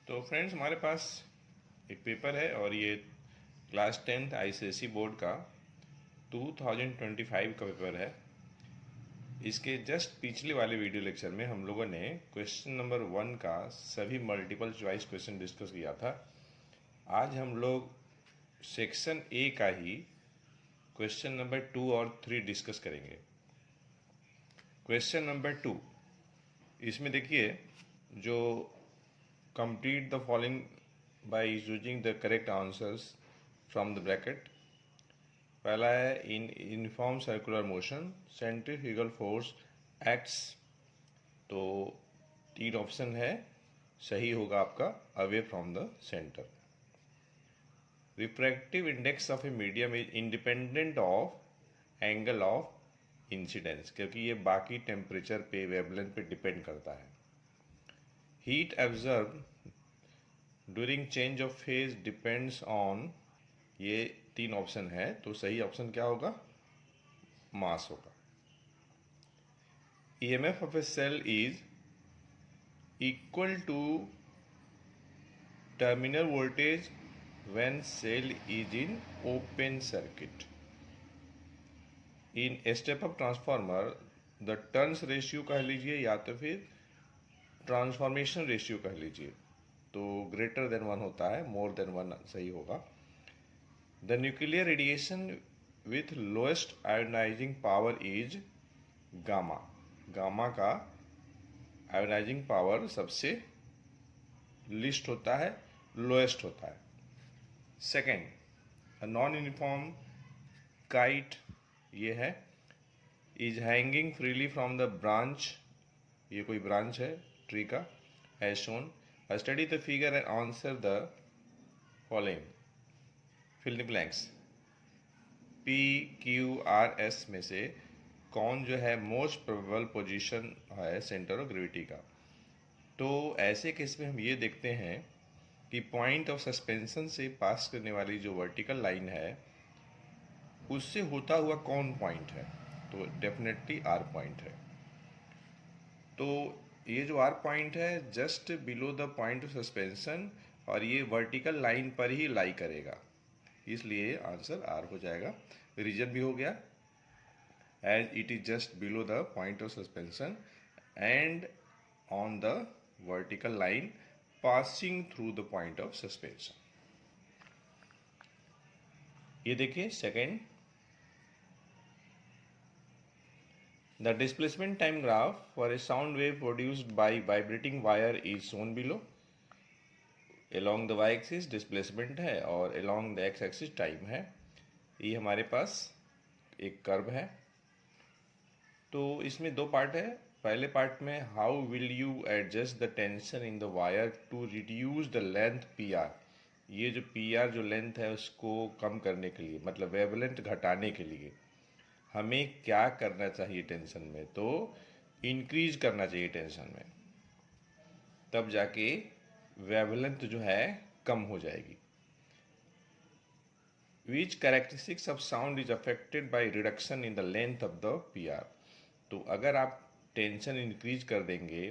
तो फ्रेंड्स, हमारे पास एक पेपर है और ये क्लास 10th आईसीएसई बोर्ड का 2025 का पेपर है। इसके जस्ट पिछले वाले वीडियो लेक्चर में हम लोगों ने क्वेश्चन नंबर 1 का सभी मल्टीपल चॉइस क्वेश्चन डिस्कस किया था। आज हम लोग सेक्शन ए का ही क्वेश्चन नंबर 2 और 3 डिस्कस करेंगे। क्वेश्चन नंबर 2, इसमें देखिए, जो complete the following by choosing the correct answers from the bracket। पहला है in uniform circular motion centrifugal force acts. तो 3 ऑप्शन है, सही होगा आपका away from the centre. Refractive index of a medium is independent of angle of incidence, क्योंकि ये बाकी टेम्परेचर पे वेवलेंथ पे डिपेंड करता है। Heat एब्जर्व during change of phase depends on, ये 3 ऑप्शन है, तो सही ऑप्शन क्या होगा? मास होगा। EMF of a cell is equal to terminal voltage when cell is in open circuit. In step up transformer the turns ratio कह लीजिए या तो फिर ट्रांसफॉर्मेशन रेशियो कह लीजिए, तो ग्रेटर देन 1 होता है, मोर देन 1 सही होगा। The nuclear radiation with lowest ionising power is gamma. Gamma का आयोनाइजिंग पावर सबसे लिस्ट होता है, लोएस्ट होता है। सेकेंड, नॉन यूनिफॉर्म काइट ये है, is hanging freely from the branch, ये कोई ब्रांच है ट्री का, as shown. Study the figure and answer the following. Fill the blanks. P, Q, R, S में से कौन जो है मोस्ट प्रोबेबल पोजीशन है सेंटर ऑफ ग्रेविटी का? तो ऐसे केस में हम ये देखते हैं कि पॉइंट ऑफ सस्पेंशन से पास करने वाली जो वर्टिकल लाइन है उससे होता हुआ कौन पॉइंट है? तो डेफिनेटली आर पॉइंट है। तो ये जो आर पॉइंट है just below the point of suspension और ये वर्टिकल लाइन पर ही लाई करेगा, इसलिए आंसर आर हो जाएगा। रीजन भी हो गया, as it is just below the point of suspension and on the vertical line passing through the point of suspension. ये देखिए second, the displacement time graph for a sound wave produced by vibrating wire is shown below। along the y-axis displacement है और along the x-axis time है। ये हमारे पास एक curve है। तो इसमें 2 पार्ट है। पहले पार्ट में how will you adjust the tension in the wire to reduce the length PR। ये जो PR जो लेंथ है उसको कम करने के लिए, मतलब वेवलेंथ घटाने के लिए हमें क्या करना चाहिए टेंशन में? तो इंक्रीज करना चाहिए टेंशन में, तब जाके वेवलेंथ जो है कम हो जाएगी। Which characteristics of sound is affected by reduction in the length of the PR। तो अगर आप टेंशन इंक्रीज कर देंगे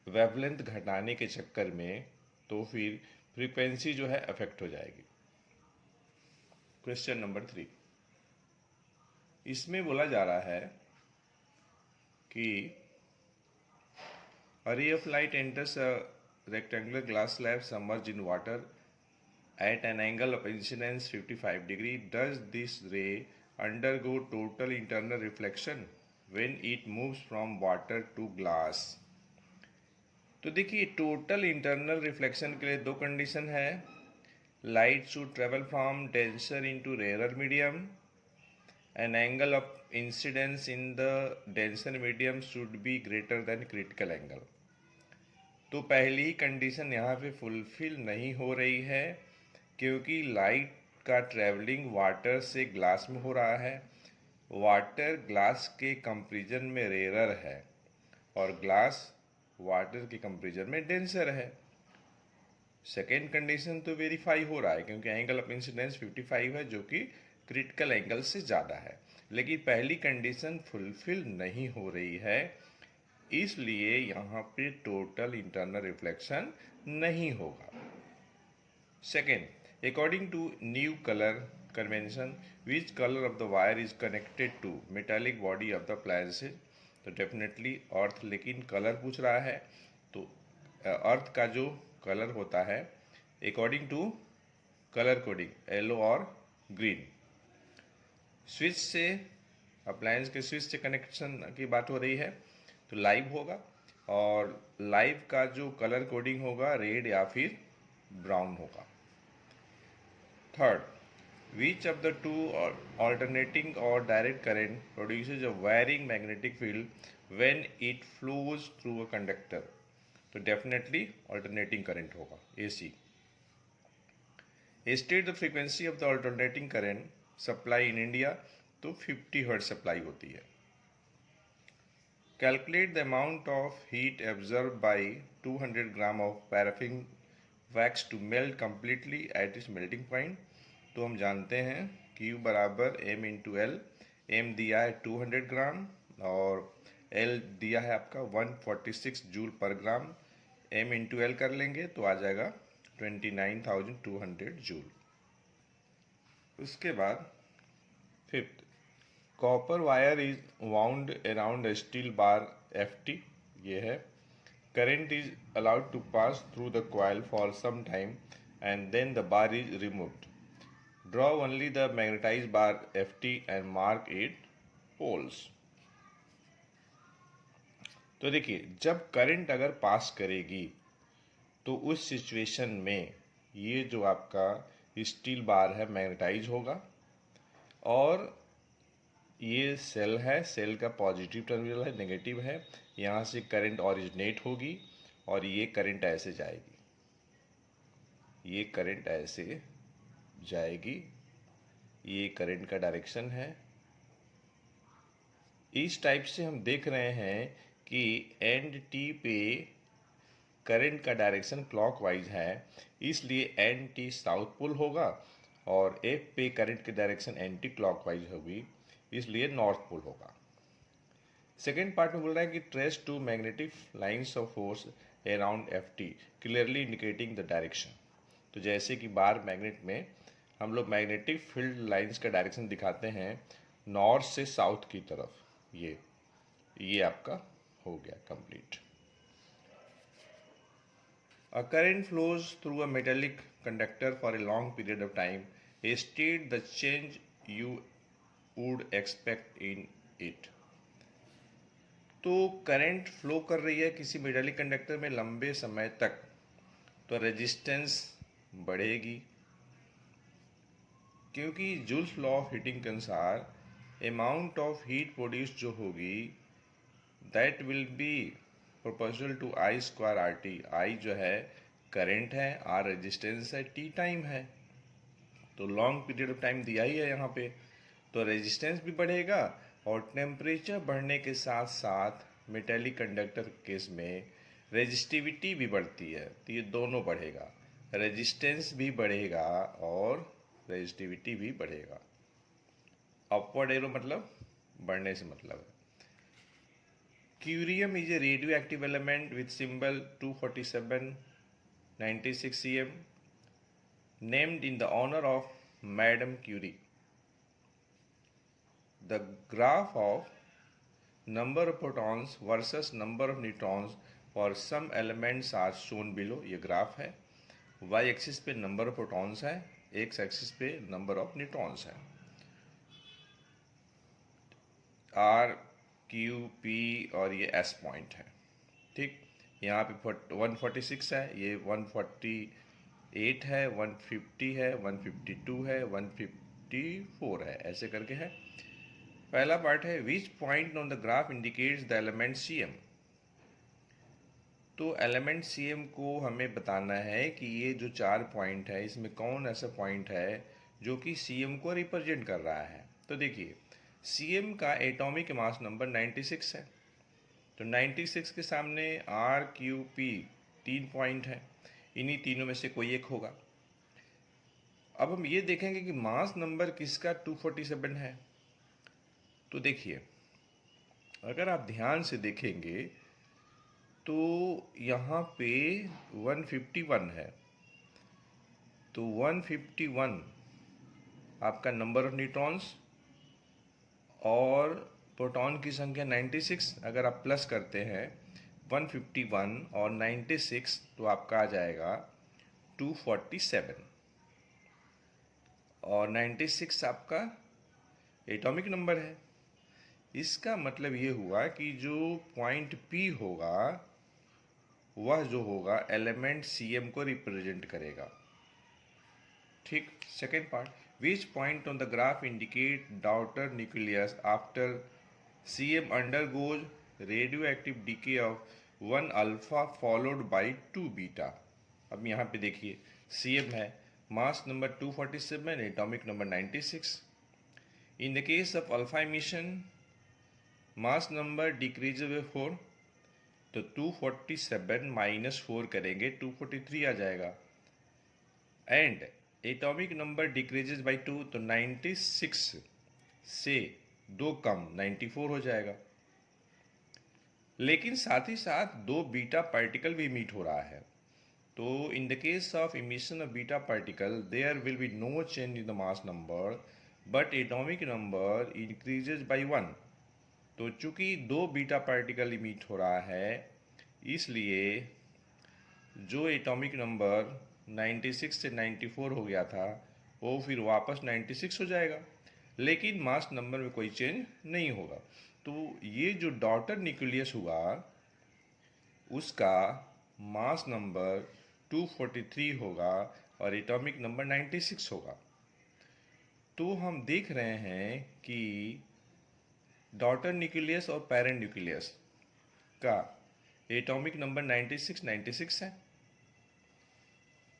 वेवलेंथ घटाने के चक्कर में, तो फिर फ्रीक्वेंसी जो है अफेक्ट हो जाएगी। क्वेश्चन नंबर 3, इसमें बोला जा रहा है कि a ray of light enters a rectangular glass slab submerged in water at an angle of incidence 55 degree. Does this ray undergo total internal reflection when it moves from water to glass? तो देखिए, total internal reflection के लिए 2 condition है। Light should travel from denser into rare medium, an angle of incidence in the denser medium should be greater than critical angle। तो पहली ही condition यहाँ पे fulfil नहीं हो रही है, क्योंकि लाइट का ट्रेवलिंग वाटर से ग्लास में हो रहा है। वाटर ग्लास के कंपेरिजन में रेयर है और ग्लास वाटर के कंपेरिजन में डेंसर है। सेकेंड कंडीशन तो वेरीफाई हो रहा है, क्योंकि एंगल ऑफ इंसिडेंस 55 है जो कि क्रिटिकल एंगल से ज़्यादा है, लेकिन पहली कंडीशन फुलफिल नहीं हो रही है। इसलिए यहाँ पे टोटल इंटरनल रिफ्लेक्शन नहीं होगा। Second, according to new colour convention, which colour of the wire is connected to metallic body of the appliances. तो डेफिनेटली अर्थ, लेकिन कलर पूछ रहा है तो अर्थ का जो कलर होता है according to colour coding yellow और ग्रीन। स्विच से, अप्लायंस के स्विच से कनेक्शन की बात हो रही है तो लाइव होगा, और लाइव का जो कलर कोडिंग होगा रेड या फिर ब्राउन होगा। Third, which of the two alternating or direct current produces a varying magnetic field when it flows through a conductor। तो डेफिनेटली alternating current होगा, AC। State the frequency of the alternating current supply in India। तो 50 hertz supply होती है। Calculate the amount of heat absorbed by 200 gram of paraffin wax to melt completely at its melting point। तो हम जानते हैं Q बराबर M into L. M दिया है 200 ग्राम और L दिया है आपका 146 जूल पर ग्राम। M इंटू एल कर लेंगे तो आ जाएगा 29,200 जूल। उसके बाद fifth, copper wire is wound around steel bar FT, ये है। Current is allowed to pass through the coil for some time and then the bar is removed. Draw only the magnetised bar FT and mark it poles. तो देखिए, जब current अगर पास करेगी तो उस situation में ये जो आपका स्टील बार है मैग्नेटाइज होगा, और ये सेल है, सेल का पॉजिटिव टर्मिनल है, नेगेटिव है, यहाँ से करंट ओरिजिनेट होगी और ये करंट ऐसे जाएगी, ये करंट ऐसे जाएगी, ये करंट का डायरेक्शन है। इस टाइप से हम देख रहे हैं कि एंड टी पे करंट का डायरेक्शन क्लॉकवाइज है, इसलिए एंड टी साउथ पोल होगा, और एफ पे करंट की डायरेक्शन एंटी क्लॉकवाइज होगी, इसलिए नॉर्थ पोल होगा। सेकेंड पार्ट में बोल रहा है कि trace to magnetic lines of force around FT clearly indicating the direction. तो जैसे कि बार मैग्नेट में हम लोग मैग्नेटिक फील्ड लाइन्स का डायरेक्शन दिखाते हैं नॉर्थ से साउथ की तरफ, ये आपका हो गया complete. A current flows through a metallic conductor for a long period of time. State the change you would expect in it। तो करंट फ्लो कर रही है किसी मेटालिक कंडक्टर में लंबे समय तक, तो रेजिस्टेंस बढ़ेगी, क्योंकि जूल्स लॉ ऑफ हीटिंग के अनुसार अमाउंट ऑफ हीट प्रोड्यूस जो होगी that will be proportional to I square RT। I जो है करंट है, R रेजिस्टेंस है, T टाइम है, तो लॉन्ग पीरियड ऑफ टाइम दिया ही है यहाँ पे, तो रेजिस्टेंस भी बढ़ेगा और टेम्परेचर बढ़ने के साथ साथ मेटालिक कंडक्टर केस में रेजिस्टिविटी भी बढ़ती है, तो ये दोनों बढ़ेगा, रेजिस्टेंस भी बढ़ेगा और रेजिस्टिविटी भी बढ़ेगा। अपवर्ड एरो मतलब बढ़ने से मतलब है। Curium is a radioactive element with symbol 24796 cm, named in the honor of Madame Curie। The graph of number of protons versus number of neutrons for some elements are shown below। ये graph है, y axis पे number of protons है, x axis पे number of neutrons है। R, Q, P और ये S point है, ठीक। यहाँ पे 146 है, ये 148 है, 150 है, 152 है, 154 है, ऐसे करके है। पहला पार्ट है which point on the graph indicates the element CM। तो एलिमेंट CM को हमें बताना है कि ये जो 4 पॉइंट है इसमें कौन ऐसा पॉइंट है जो कि CM को रिप्रेजेंट कर रहा है। तो देखिए, CM का एटॉमिक मास नंबर 96 है, तो 96 के सामने R, Q, P 3 पॉइंट है, इन्हीं तीनों में से कोई एक होगा। अब हम ये देखेंगे कि मास नंबर किसका 247 है। तो देखिए, अगर आप ध्यान से देखेंगे तो यहाँ पे 151 है, तो 151 आपका नंबर ऑफ न्यूट्रॉन्स और प्रोटॉन की संख्या 96। अगर आप प्लस करते हैं 151 और 96 तो आपका आ जाएगा 247, और 96 आपका एटॉमिक नंबर है। इसका मतलब ये हुआ कि जो पॉइंट P होगा वह जो होगा एलिमेंट Cm को रिप्रेजेंट करेगा। ठीक। Second part, which point on the graph indicate daughter nucleus after Cm undergoes radio active DK of 1 alpha followed by 2 beta. अब यहाँ पे देखिए Cm है, mass number 247, atomic number 96। In the case of alpha emission mass number decrease by 4, तो 247 minus 4 करेंगे 243 आ जाएगा। And atomic number decreases bye 2, तो 96 से 2 कम 94 हो जाएगा। लेकिन साथ ही साथ 2 बीटा पार्टिकल भी इमिट हो रहा है, तो in the case of emission of beta particle there will be no change in the mass number but atomic number increases by 1। तो चूंकि 2 बीटा पार्टिकल इमिट हो रहा है, इसलिए जो एटॉमिक नंबर 96 से 94 हो गया था वो फिर वापस 96 हो जाएगा, लेकिन मास नंबर में कोई चेंज नहीं होगा। तो ये जो डॉटर न्यूक्लियस हुआ उसका मास नंबर 243 होगा और एटॉमिक नंबर 96 होगा। तो हम देख रहे हैं कि डॉटर न्यूक्लियस और पेरेंट न्यूक्लियस का एटॉमिक नंबर 96 है,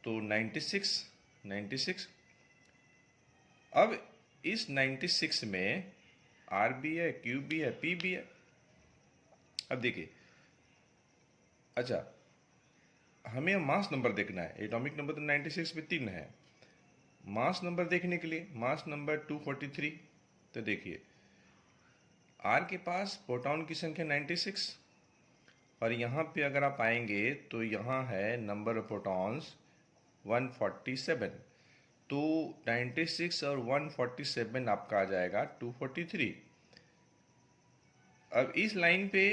तो 96। अब इस 96 में R भी है, Q भी है, P भी है। अब देखिए, अच्छा हमें मास नंबर देखना है। एटॉमिक नंबर तो 96 में 3 है। मास नंबर देखने के लिए मास नंबर 243, तो देखिए R के पास प्रोटॉन की संख्या 96, और यहाँ पे अगर आप आएंगे तो यहाँ है नंबर ऑफ प्रोटॉन्स 147, तो 96 और 147 आपका आ जाएगा 243। अब इस लाइन पे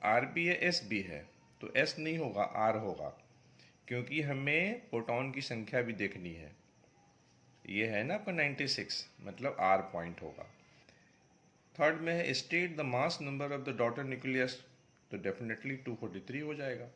R भी है, S भी है, तो S नहीं होगा, R होगा, क्योंकि हमें प्रोटॉन की संख्या भी देखनी है। ये है ना आपका 96, मतलब R पॉइंट होगा। थर्ड में है state the mass number of the daughter nucleus, तो डेफिनेटली 243 हो जाएगा।